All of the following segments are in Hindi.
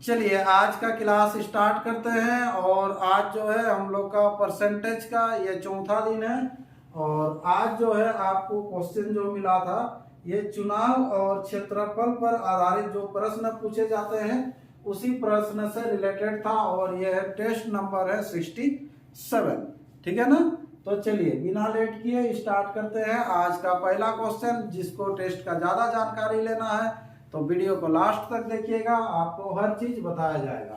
चलिए आज का क्लास स्टार्ट करते हैं। और आज जो है हम लोग का परसेंटेज का ये चौथा दिन है। और आज जो है आपको क्वेश्चन जो मिला था ये चुनाव और क्षेत्रफल पर आधारित जो प्रश्न पूछे जाते हैं उसी प्रश्न से रिलेटेड था। और ये है टेस्ट नंबर है 67। ठीक है ना। तो चलिए बिना लेट किए स्टार्ट करते हैं आज का पहला क्वेश्चन। जिसको टेस्ट का ज्यादा जानकारी लेना है तो वीडियो को लास्ट तक देखिएगा, आपको हर चीज बताया जाएगा।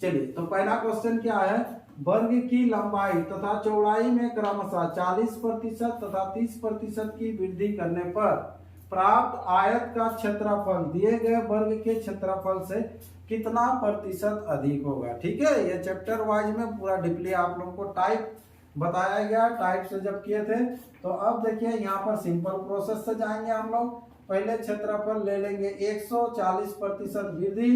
चलिए तो पहला क्वेश्चन क्या है। वर्ग की लंबाई तथा चौड़ाई में क्रमशः 40% तथा 30% की वृद्धि करने पर प्राप्त आयत का क्षेत्रफल दिए गए वर्ग के क्षेत्रफल से कितना प्रतिशत अधिक होगा। ठीक है, ये चैप्टर वाइज में पूरा डीपली आप लोगों को टाइप बताया गया। टाइप से जब किए थे तो अब देखिए यहाँ पर सिंपल प्रोसेस से जाएंगे हम लोग। पहले क्षेत्रफल ले लेंगे 140% वृद्धि,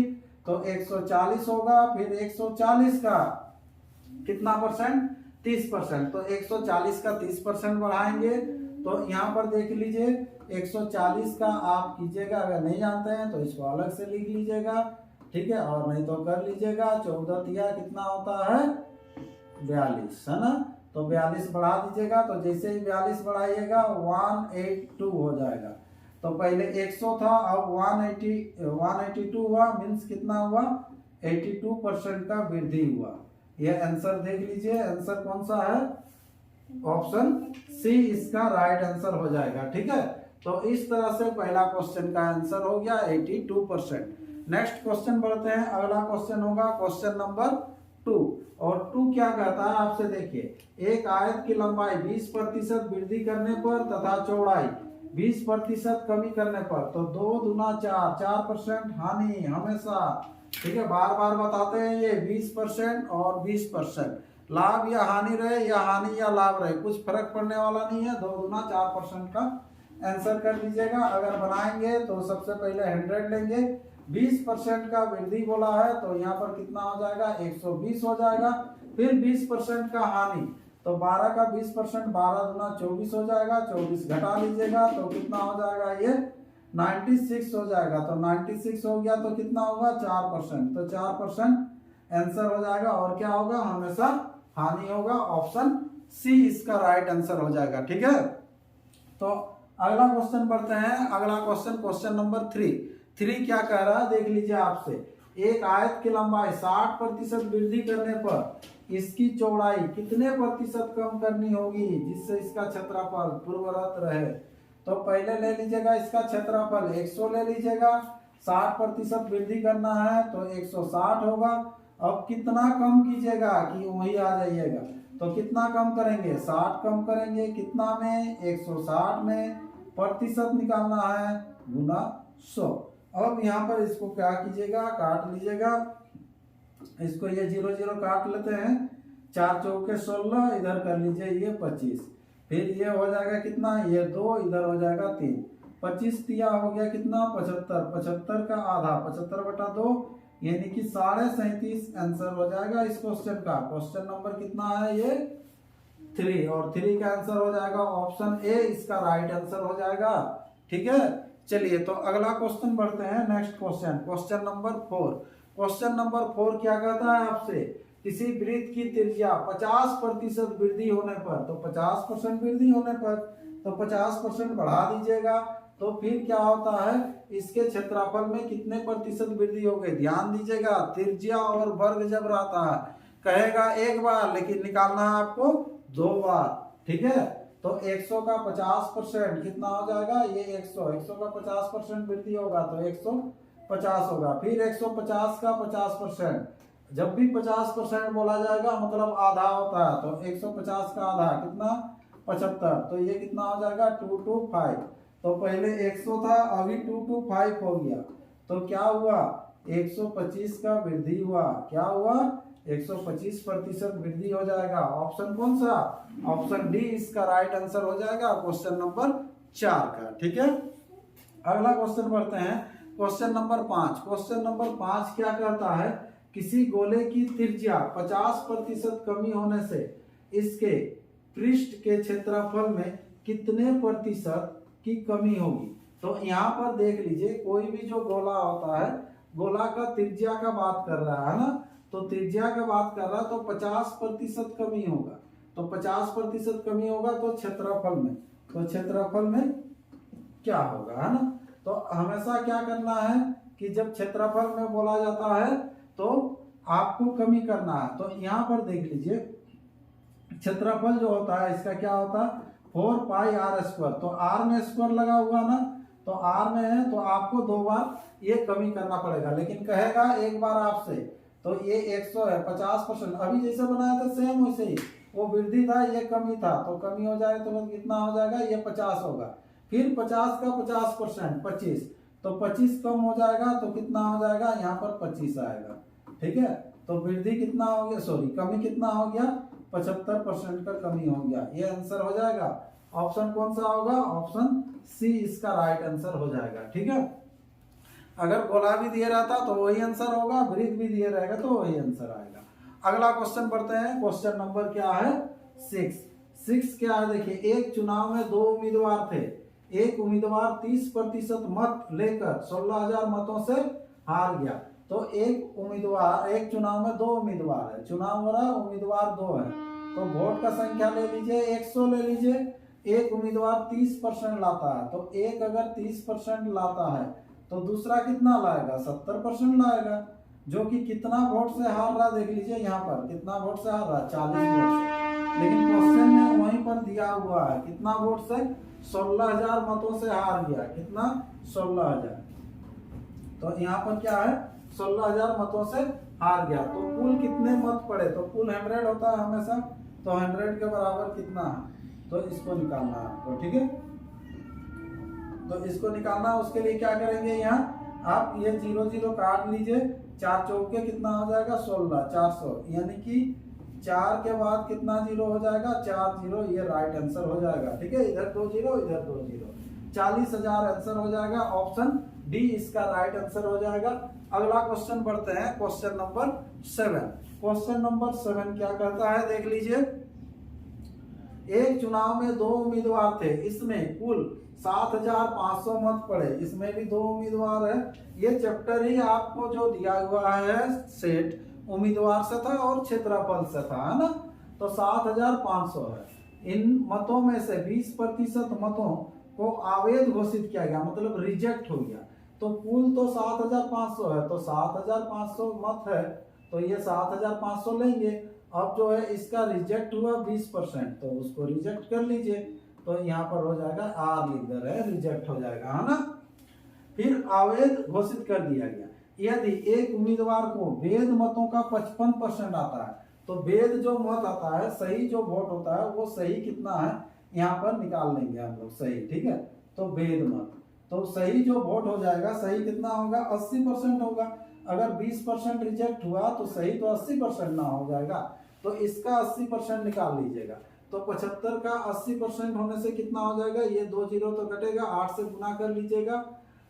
तो 140 होगा। फिर 140 का कितना परसेंट, 30%। तो 140 का 30% बढ़ाएंगे। तो यहाँ पर देख लीजिए 140 का आप कीजिएगा, अगर नहीं जानते हैं तो इसको अलग से लिख लीजिएगा। ठीक है, और नहीं तो कर लीजिएगा 14 तिया कितना होता है 42, है ना। तो 42 बढ़ा दीजिएगा। तो जैसे ही 42 बढ़ाइएगा 182 हो जाएगा। तो पहले 100 था, अब 182 हुआ, मीन्स कितना हुआ 82% का वृद्धि हुआ। यह आंसर देख लीजिए, आंसर कौन सा है, ऑप्शन सी इसका राइट आंसर हो जाएगा। ठीक है, तो इस तरह से पहला क्वेश्चन का आंसर हो गया 82%। नेक्स्ट क्वेश्चन बढ़ते हैं। अगला क्वेश्चन होगा क्वेश्चन नंबर 2। और 2 क्या कहता है आपसे, देखिए एक आयत की लंबाई 20% वृद्धि करने पर तथा चौड़ाई 20% कमी करने पर, तो 2 दूना 4, 4% हानि हमेशा। ठीक है, बार बार बताते हैं ये 20% और 20%। लाभ या हानि रहे या हानि या लाभ रहे कुछ फर्क पड़ने वाला नहीं है। 2 दूना 4% का आंसर कर लीजिएगा। अगर बनाएंगे तो सबसे पहले 100 लेंगे। 20% का वृद्धि बोला है तो यहाँ पर कितना हो जाएगा 120 हो जाएगा। फिर 20% का हानि, तो 12 का 20%, 12 दूना 24 हो जाएगा। 24 घटा लीजिएगा तो कितना हो जाएगा ये 96 हो जाएगा। तो 96 हो गया तो कितना होगा 4%। तो 4% आंसर हो जाएगा। और क्या होगा, हमेशा हानि होगा। ऑप्शन सी इसका राइट आंसर हो जाएगा। ठीक है, तो अगला क्वेश्चन बढ़ते हैं। अगला क्वेश्चन, क्वेश्चन नंबर 3 क्या कह रहा है देख लीजिए आपसे। एक आयत की लंबाई 60% वृद्धि करने पर इसकी चौड़ाई कितने प्रतिशत कम करनी होगी जिससे इसका क्षेत्रफल पूर्ववत रहे। तो पहले ले लीजिएगा इसका क्षेत्रफल 100 ले लीजिएगा। 60% वृद्धि करना है तो 160 होगा। अब कितना कम कीजिएगा कि वही आ जाइएगा। तो कितना कम करेंगे, 60 कम करेंगे कितना में, 160 में। प्रतिशत निकालना है गुना 100। अब यहाँ पर इसको क्या कीजिएगा, काट लीजिएगा। इसको ये 0 0 काट लेते हैं। 4 चौके 16, इधर कर लीजिए ये 25। फिर ये हो जाएगा कितना, ये 2, इधर हो जाएगा 3। 25 तिया हो गया कितना 75। 75 का आधा 75/2 यानी कि 37.5 आंसर हो जाएगा इस क्वेश्चन का। क्वेश्चन नंबर कितना है ये 3, और 3 का आंसर हो जाएगा ऑप्शन ए इसका राइट आंसर हो जाएगा। ठीक है, चलिए तो अगला क्वेश्चन बढ़ते हैं। Next question, question number 4। Question number 4 क्या कहता है आपसे, किसी वृत्त की त्रिज्या 50% वृद्धि होने पर, तो 50% वृद्धि होने पर तो 50% बढ़ा दीजिएगा। तो फिर क्या होता है, इसके क्षेत्रफल में कितने प्रतिशत वृद्धि हो गई। ध्यान दीजिएगा, त्रिज्या और वर्ग जब रहता है कहेगा एक बार, लेकिन निकालना है आपको 2 बार। ठीक है, तो 100 का 50% कितना हो जाएगा, ये 100 का 50% वृद्धि होगा तो 150 होगा। फिर 150 का 50%, जब भी 50% बोला जाएगा मतलब आधा होता है। तो 150 का आधा कितना 75, तो ये कितना हो जाएगा 225। तो पहले 100 था, अभी 225 हो गया। तो क्या हुआ 125 का वृद्धि हुआ। क्या हुआ 125% वृद्धि हो जाएगा। ऑप्शन कौन सा, ऑप्शन डी इसका राइट आंसर हो जाएगा क्वेश्चन नंबर 4 का। ठीक है, अगला क्वेश्चन बढ़ते हैं। Question number 5। क्वेश्चन नंबर 5 क्या कहता है, किसी गोले की त्रिज्या 50% कमी होने से इसके पृष्ठ के क्षेत्रफल में कितने प्रतिशत की कमी होगी। तो यहाँ पर देख लीजिए, कोई भी जो गोला होता है गोला का त्रिज्या का बात कर रहा है ना, तो त्रिज्या का बात कर रहा है तो 50% कमी होगा। तो 50% कमी होगा तो क्षेत्रफल में, तो क्षेत्रफल में क्या होगा, है ना। तो हमेशा क्या करना है कि जब क्षेत्रफल में बोला जाता है तो आपको कमी करना है। तो यहाँ पर देख लीजिए क्षेत्रफल जो होता है इसका क्या होता है 4 पाई आर स्क्वायर। तो आर में स्क्वायर लगा हुआ ना, तो आर में है तो आपको 2 बार ये कमी करना पड़ेगा, लेकिन कहेगा एक बार आपसे। तो ये 100 है 50%, अभी जैसे बनाया था सेम वैसे ही, वो वृद्धि था ये कमी था, तो कमी हो जाए तो कितना हो जाएगा ये 50 होगा। फिर 50 का 50% 25, तो 25 कम हो जाएगा तो कितना हो जाएगा यहाँ पर 25 आएगा। ठीक है, तो वृद्धि कितना हो गया, सॉरी कमी कितना हो गया 75% का कमी हो गया। ये आंसर हो जाएगा। ऑप्शन कौन सा होगा, ऑप्शन सी इसका राइट आंसर हो जाएगा। ठीक है, अगर गोला भी दिया रहता तो वही आंसर होगा, वृत्त भी दिया रहेगा तो वही आंसर आएगा। अगला क्वेश्चन पढ़ते हैं। क्वेश्चन नंबर क्या है 6 क्या है देखिए, एक चुनाव में 2 उम्मीदवार थे। एक उम्मीदवार 30% मत लेकर 16,000 मतों से हार गया। तो एक उम्मीदवार, एक चुनाव में 2 उम्मीदवार है, चुनाव हो रहा है उम्मीदवार 2 है, तो वोट का संख्या ले लीजिए 100 ले लीजिए। एक उम्मीदवार 30% लाता है, तो एक अगर 30% लाता है तो दूसरा कितना लाएगा 70% लाएगा, जो कि कितना वोट से हार रहा देख लीजिए यहाँ पर कितना वोट से हार रहा है 40 वोट से। लेकिन क्वेश्चन में वहीं पर दिया हुआ है कितना वोट से 16,000 मतों से हार गया, कितना 16,000। तो यहाँ पर क्या है 16,000 मतों से हार गया, तो कुल कितने मत पड़े, तो कुल 100 होता है हमेशा, तो 100 के बराबर कितना है, तो इसको निकालना है आपको। ठीक है, तो इसको निकालना, उसके लिए क्या करेंगे यहाँ आप ये 0 0 काट लीजिए, 4 चौके कितना हो जाएगा 16, 400, यानी कि 4 के बाद कितना 0 हो जाएगा 4 0, ये राइट आंसर हो जाएगा। ठीक है, इधर 2 0 इधर 2 0, 40,000 आंसर हो जाएगा। ऑप्शन डी इसका राइट आंसर हो जाएगा। अगला क्वेश्चन बढ़ते हैं, क्वेश्चन नंबर 7। क्वेश्चन नंबर 7 क्या कहता है देख लीजिए, एक चुनाव में 2 उम्मीदवार थे, इसमें कुल 7,500 मत पड़े, इसमें भी 2 उम्मीदवार है। ये चैप्टर ही आपको जो दिया हुआ है सेट उम्मीदवार से था और क्षेत्रफल से था, है ना। तो 7,500 है। इन मतों में से 20% मतों को अवैध घोषित किया गया, मतलब रिजेक्ट हो गया। तो कुल तो 7,500 है, तो 7,500 मत है, तो ये 7,500 लेंगे। अब जो है इसका रिजेक्ट हुआ 20%, तो उसको रिजेक्ट कर लीजिए, तो यहाँ पर हो जाएगा आर लिख दे रहे हैं, रिजेक्ट हो जाएगा, है ना। फिर अवैध घोषित कर दिया गया। यदि एक उम्मीदवार को वैध मतों का 55% आता है, तो वैध जो मत आता है, सही जो वोट होता है वो सही कितना है यहाँ पर निकाल लेंगे हम लोग सही। ठीक है, तो वैध मत, तो सही जो वोट हो जाएगा सही कितना होगा 80% होगा। अगर 20% रिजेक्ट हुआ तो सही तो 80% ना हो जाएगा, तो इसका 80% निकाल लीजिएगा। तो 75 का 80% होने से कितना हो जाएगा, ये 2 0 तो कटेगा, 8 से गुना कर लीजिएगा,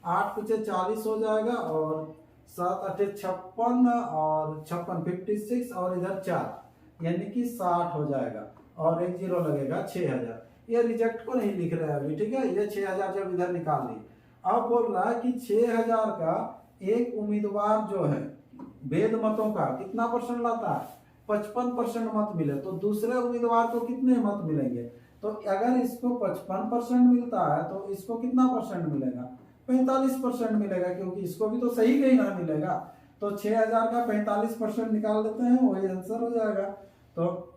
8 × 40 हो जाएगा, और 7 8 56, और 56 56, और इधर 4 यानी कि 60 हो जाएगा, और 1 0 लगेगा 6,000। ये रिजेक्ट को नहीं लिख रहे हैं अभी। ठीक है, ये 6,000 जब इधर निकाल ली। अब बोल रहा है कि 6,000 का एक उम्मीदवार जो है वैध मतों का कितना परसेंट लाता है 55% मत मिले, तो दूसरे उम्मीदवार को कितने मत मिलेंगे, तो अगर इसको 55% मिलता है तो इसको कितना परसेंट मिलेगा 45% मिलेगा, क्योंकि इसको भी तो सही कहीं ना मिलेगा। तो 6,000 का 45% निकाल देते हैं, वही आंसर हो जाएगा। तो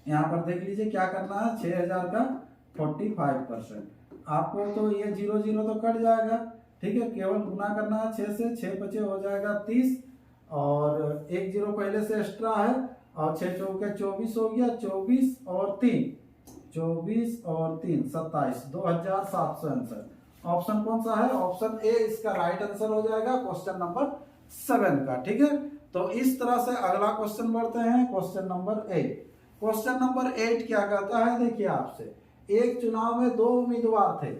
यहाँ पर देख लीजिए क्या करना है, 6,000 का 45%, आपको तो ये 0 0 तो कट जाएगा। ठीक है, केवल गुना करना है 6 से, 6 5 हो जाएगा 30, और 1 0 पहले से एक्स्ट्रा है, और 6 चौके 24 हो गया, 24 और 3 27, 2,700 आंसर। ऑप्शन कौन सा है, ऑप्शन ए इसका राइट आंसर हो जाएगा क्वेश्चन नंबर 7 का। ठीक है, तो इस तरह से अगला क्वेश्चन बढ़ते हैं, क्वेश्चन नंबर 8। क्वेश्चन नंबर 8 क्या कहता है देखिए आपसे, एक चुनाव में 2 उम्मीदवार थे,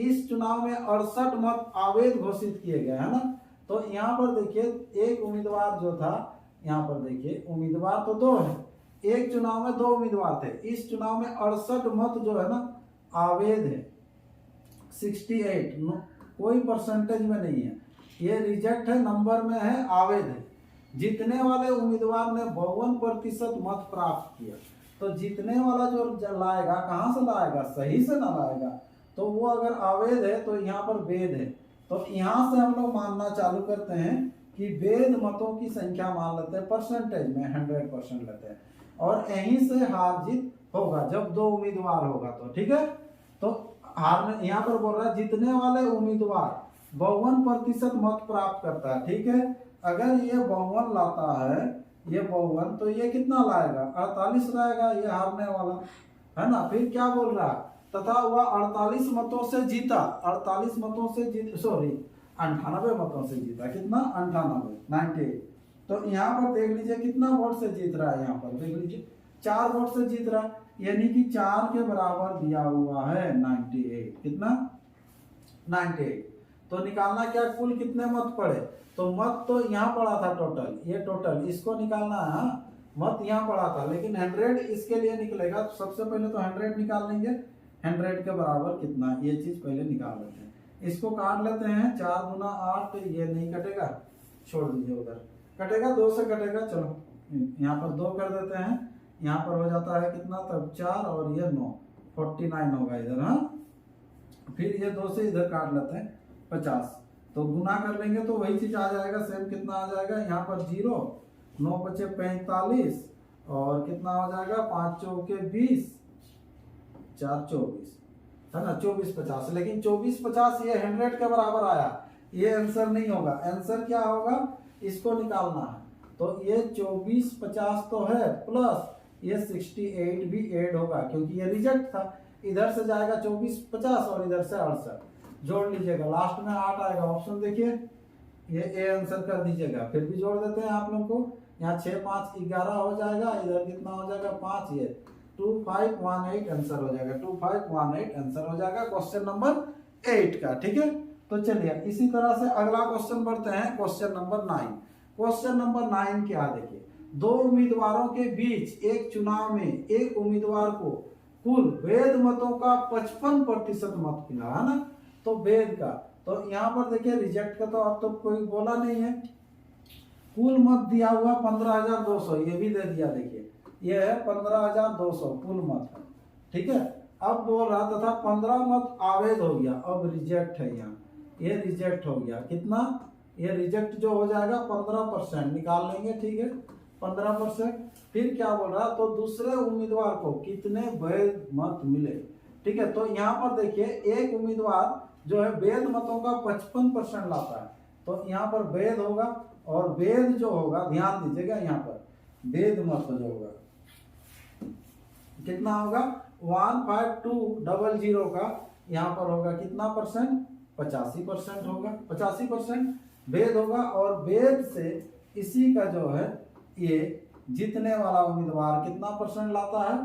इस चुनाव में 68 मत अवैध घोषित किए गए, है ना। तो यहाँ पर देखिए एक उम्मीदवार जो था, यहाँ पर देखिए उम्मीदवार तो 2 है, एक चुनाव में 2 उम्मीदवार थे, इस चुनाव में 68 मत जो है ना अवैध है, 68 कोई परसेंटेज में नहीं है। ये रिजेक्ट है, नंबर में है आवेद है। जीतने वाले उम्मीदवार ने 52% मत प्राप्त किया। तो जीतने वाला जो लाएगा कहाँ से लाएगा, सही से ना लाएगा। तो वो अगर आवेद है तो यहाँ पर वेद है। तो यहाँ से हम लोग मानना चालू करते हैं कि वेद मतों की संख्या मान लेते हैं, परसेंटेज में 100% लेते हैं, और यहीं से हार जीत होगा जब 2 उम्मीदवार होगा तो। ठीक है, तो हारने यहाँ पर बोल रहा है जीतने वाले उम्मीदवार 52% मत प्राप्त करता है। ठीक है, अगर ये 52 लाता है, ये 52, तो ये कितना लाएगा, 48 लाएगा, ये हारने वाला है ना। फिर क्या बोल रहा है, तथा वह 48 मतों से जीता, 48 मतों से जीत, सॉरी 98 मतों से जीता। कितना, 98। तो यहाँ पर देख लीजिए कितना वोट से जीत रहा है, यहाँ पर देख लीजिए 4 वोट से जीत रहा है, यानी कि 4 के बराबर दिया हुआ है 98। कितना, 98। तो निकालना क्या, कुल कितने मत पड़े, तो मत तो यहाँ पड़ा था टोटल, ये टोटल इसको निकालना है। मत यहाँ पड़ा था, लेकिन 100 इसके लिए निकलेगा। तो सबसे पहले तो 100 निकाल लेंगे, 100 के बराबर कितना, ये चीज पहले निकाल लेते हैं। इसको काट लेते हैं, 4 दूना 8, ये नहीं कटेगा, छोड़ दीजिए उधर, कटेगा 2 से कटेगा। चलो यहाँ पर 2 कर देते हैं, यहाँ पर हो जाता है कितना, तब 4 और ये 9, 49 होगा इधर। हाँ, फिर ये 2 से इधर काट लेते हैं, 50। तो गुना कर लेंगे तो वही चीज आ जाएगा, सेम कितना आ जाएगा, यहाँ पर 0, 9 बचे 45, और कितना हो जाएगा, 5 चौके 20, 4 24, है ना, 24 50। लेकिन 24 50 ये 100 के बराबर आया, ये आंसर नहीं होगा। आंसर क्या होगा, इसको निकालना है। तो ये 24 50 तो है, प्लस ये 68 भी ऐड होगा, क्योंकि ये रिजेक्ट था। इधर से जाएगा 24 50 और इधर से 68, जोड़ लीजिएगा, लास्ट में 8 आएगा। ऑप्शन देखिए, ये ए आंसर कर दीजिएगा। फिर भी जोड़ देते हैं आप लोग को, यहाँ 6 5 11 हो जाएगा, इधर कितना हो जाएगा 5, ये 2518 आंसर हो जाएगा, 2518 आंसर हो जाएगा क्वेश्चन नंबर 8 का। ठीक है, तो चलिए इसी तरह से अगला क्वेश्चन बढ़ते हैं, क्वेश्चन नंबर 9। क्वेश्चन नंबर 9 क्या देखिए, 2 उम्मीदवारों के बीच एक चुनाव में एक उम्मीदवार को कुल वैध मतों का 55% मत मिला, है ना। तो वैध का, तो यहाँ पर देखिए रिजेक्ट का तो अब तो कोई बोला नहीं है। कुल मत दिया हुआ 15,200, ये भी दे दिया, देखिए ये है 15,200 कुल मत है। ठीक है, अब बोल रहा तथा 15 मत आवेद हो गया, अब रिजेक्ट है यहाँ, ये रिजेक्ट हो गया। कितना, ये रिजेक्ट जो हो जाएगा 15% निकाल लेंगे। ठीक है, 15%। फिर क्या बोल रहा, तो दूसरे उम्मीदवार को कितने वैध मत मिले। ठीक है, तो यहाँ पर देखिए एक उम्मीदवार जो है वैध मतों का 55% लाता है, तो यहाँ पर वैध होगा, और वेद जो होगा, ध्यान दीजिएगा यहाँ पर वेद मत जो होगा कितना होगा, 15200 का यहाँ पर होगा कितना परसेंट, 85% होगा, 85% वेद होगा। और वेद से इसी का जो है ये जीतने वाला उम्मीदवार कितना परसेंट लाता है,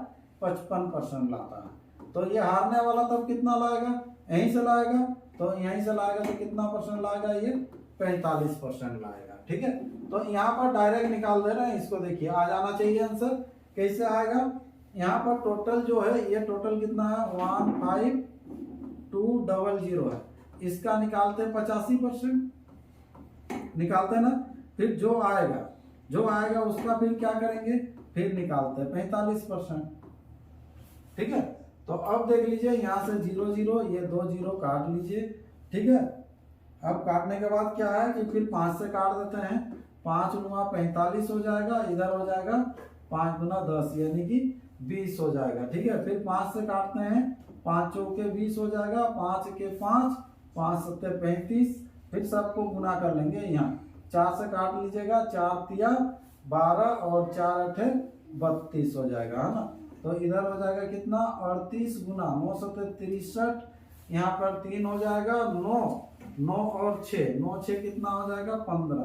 55% लाता है। तो ये हारने वाला तब कितना लाएगा, यहीं से लाएगा, तो यहीं से लाएगा तो कितना परसेंट लाएगा, ये 45% लाएगा। ठीक है, तो यहाँ पर डायरेक्ट निकाल दे रहे हैं इसको, देखिए आ जाना चाहिए आंसर। कैसे आएगा, यहाँ पर टोटल जो है, ये टोटल कितना है 15200 है, इसका निकालते हैं 85% निकालते हैं ना। फिर जो आएगा उसका फिर क्या करेंगे, फिर निकालते हैं 45%। ठीक है, तो अब देख लीजिए यहाँ से 0 0, ये 2 0 काट लीजिए। ठीक है, अब काटने के बाद क्या है कि फिर 5 से काट देते हैं, 5 गुना 45 हो जाएगा, इधर हो जाएगा 5 गुना 10 यानी कि 20 हो जाएगा। ठीक है, फिर 5 से काटते हैं, 5 चौके 20 हो जाएगा, 5 के 5, 5 सत्ते 35, फिर सबको गुना कर लेंगे। यहाँ 4 से काट लीजिएगा, 4 तिया 12 और 4 अठे 32 हो जाएगा, है ना। तो इधर हो जाएगा कितना, 38 गुना 9 सत्ते 63, यहाँ पर 3 हो जाएगा 9 और 6, 9 6 कितना हो जाएगा 15,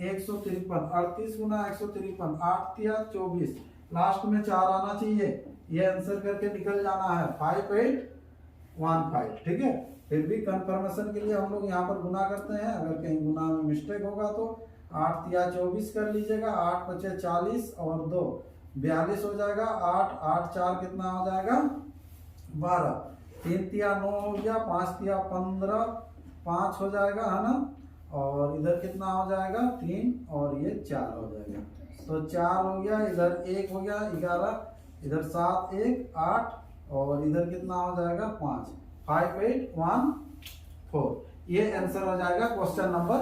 153, 38 गुना 153, 8 तिया 24, लास्ट में 4 आना चाहिए, ये आंसर करके निकल जाना है 5815। ठीक है, फिर भी कंफर्मेशन के लिए हम लोग यहाँ पर गुना करते हैं, अगर कहीं गुना में मिस्टेक होगा तो 8 तिया 24 कर लीजिएगा, 8 बचे 40 और 2 42 हो जाएगा, 8 8 4 कितना हो जाएगा 12, 3 तिया 9 हो गया, 5 तिया 15, 5 हो जाएगा, है ना, और इधर कितना हो जाएगा 3 और ये 4 हो जाएगा। तो 4 हो गया, इधर 1 हो गया 11, इधर 7 1 8 और इधर कितना हो जाएगा 5 5 8 1 4। ये आंसर हो जाएगा क्वेश्चन नंबर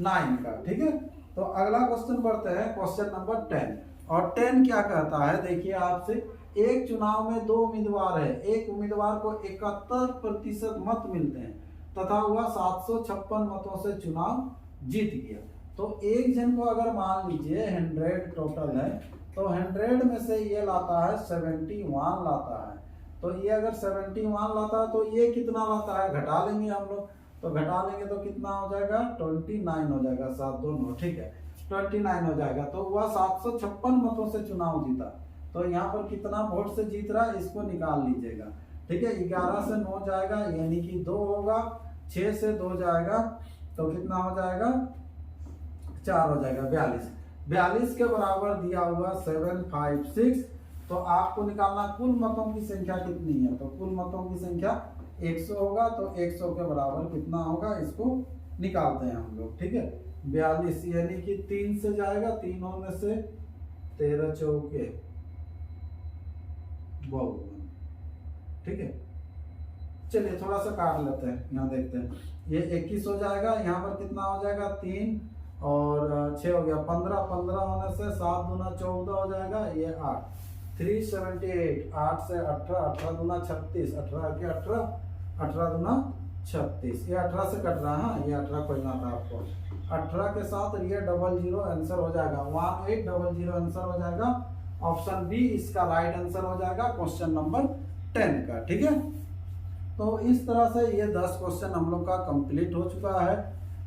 9 का। ठीक है, तो अगला क्वेश्चन बढ़ते हैं क्वेश्चन नंबर 10। और 10 क्या कहता है, देखिए आपसे, एक चुनाव में 2 उम्मीदवार है, एक उम्मीदवार को 71% मत मिलते हैं तथा वह 756 मतों से चुनाव जीत गया। तो एक जन को अगर मान लीजिए 100 टोटल है, तो 100 में से ये लाता है 71 लाता है। तो ये अगर 71 लाता है तो ये कितना लाता है, घटा लेंगे हम लोग, तो घटा लेंगे तो कितना हो जाएगा 29 हो जाएगा, 7 2 9, ठीक है 29 हो जाएगा। तो वह 756 मतों से चुनाव जीता। तो यहाँ पर कितना वोट से जीत रहा है इसको निकाल लीजिएगा। ठीक है, 11 से 9 जाएगा यानी कि 2 होगा, 6 से 2 जाएगा तो कितना हो जाएगा 4 हो जाएगा, 42 के बराबर दिया हुआ 756। तो आपको निकालना कुल मतों की संख्या कितनी है, तो कुल मतों की संख्या 100 होगा। तो 100 के बराबर कितना होगा इसको निकालते हैं हम लोग। ठीक है, 42 यानी कि 3 से जाएगा, 3 होने से 13 चौके 52। ठीक है, चलिए थोड़ा सा काट लेते हैं, यहाँ देखते हैं, ये 21 हो जाएगा, यहाँ पर कितना हो जाएगा 3 और 6 हो गया 15, 15 होने से 7 दूना 14 हो जाएगा, ये 8 378, 8 से 18, 18 दूना 36, 18 के 18, 18 दूना 36, ये 18 से कट रहा है, ये 18 खोजना था आपको। 18 के साथ ये 00 आंसर हो जाएगा, 1800 आंसर हो जाएगा। ऑप्शन बी इसका राइट आंसर हो जाएगा क्वेश्चन नंबर 10 का। ठीक है, तो इस तरह से ये 10 क्वेश्चन हम लोग का कंप्लीट हो चुका है।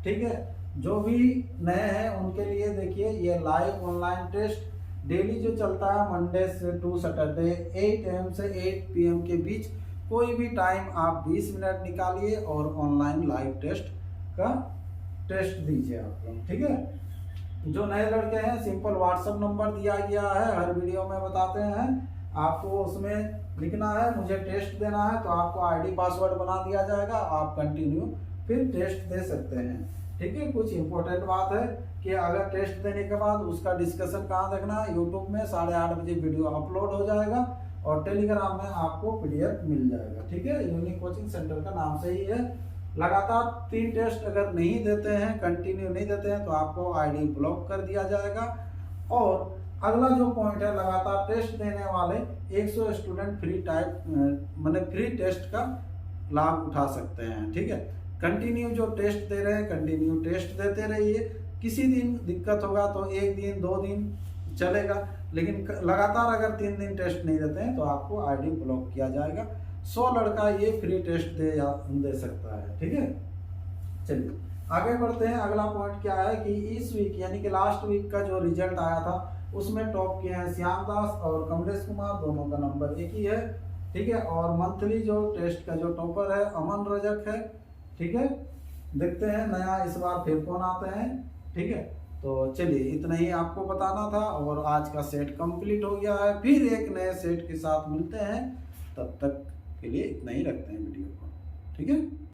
ठीक है, जो भी नए हैं उनके लिए देखिए ये लाइव ऑनलाइन टेस्ट डेली जो चलता है मंडे से टू सैटरडे 8 AM से 8 PM के बीच, कोई भी टाइम आप 20 मिनट निकालिए और ऑनलाइन लाइव टेस्ट का टेस्ट दीजिए आप लोग। ठीक है, जो नए लड़के हैं सिंपल व्हाट्सएप नंबर दिया गया है, हर वीडियो में बताते हैं, आपको उसमें लिखना है मुझे टेस्ट देना है, तो आपको आईडी पासवर्ड बना दिया जाएगा, आप कंटिन्यू फिर टेस्ट दे सकते हैं। ठीक है, कुछ इंपॉर्टेंट बात है कि अगर टेस्ट देने के बाद उसका डिस्कशन कहाँ देखना है, यूट्यूब में 8:30 बजे वीडियो अपलोड हो जाएगा और टेलीग्राम में आपको PDF मिल जाएगा। ठीक है, यूनिक कोचिंग सेंटर का नाम से ही है। लगातार 3 टेस्ट अगर नहीं देते हैं, कंटिन्यू नहीं देते हैं, तो आपको आईडी ब्लॉक कर दिया जाएगा। और अगला जो पॉइंट है, लगातार टेस्ट देने वाले 100 स्टूडेंट फ्री माने फ्री टेस्ट का लाभ उठा सकते हैं। ठीक है, कंटिन्यू जो टेस्ट दे रहे हैं कंटिन्यू टेस्ट देते रहिए। किसी दिन दिक्कत होगा तो 1 दिन 2 दिन चलेगा, लेकिन लगातार अगर 3 दिन टेस्ट नहीं देते हैं तो आपको आईडी ब्लॉक किया जाएगा। 100 लड़का ये फ्री टेस्ट दे सकता है। ठीक है, चलिए आगे बढ़ते हैं। अगला पॉइंट क्या है कि इस वीक यानी कि लास्ट वीक का जो रिजल्ट आया था उसमें टॉप किए हैं श्याम दास और कमलेश कुमार, दोनों का नंबर एक ही है। ठीक है, और मंथली जो टेस्ट का जो टॉपर है अमन रजक है। ठीक है, देखते हैं नया इस बार फिर कौन आते हैं। ठीक है, तो चलिए इतना ही आपको बताना था और आज का सेट कंप्लीट हो गया है। फिर एक नए सेट के साथ मिलते हैं, तब तक के लिए इतना ही रखते हैं वीडियो को। ठीक है।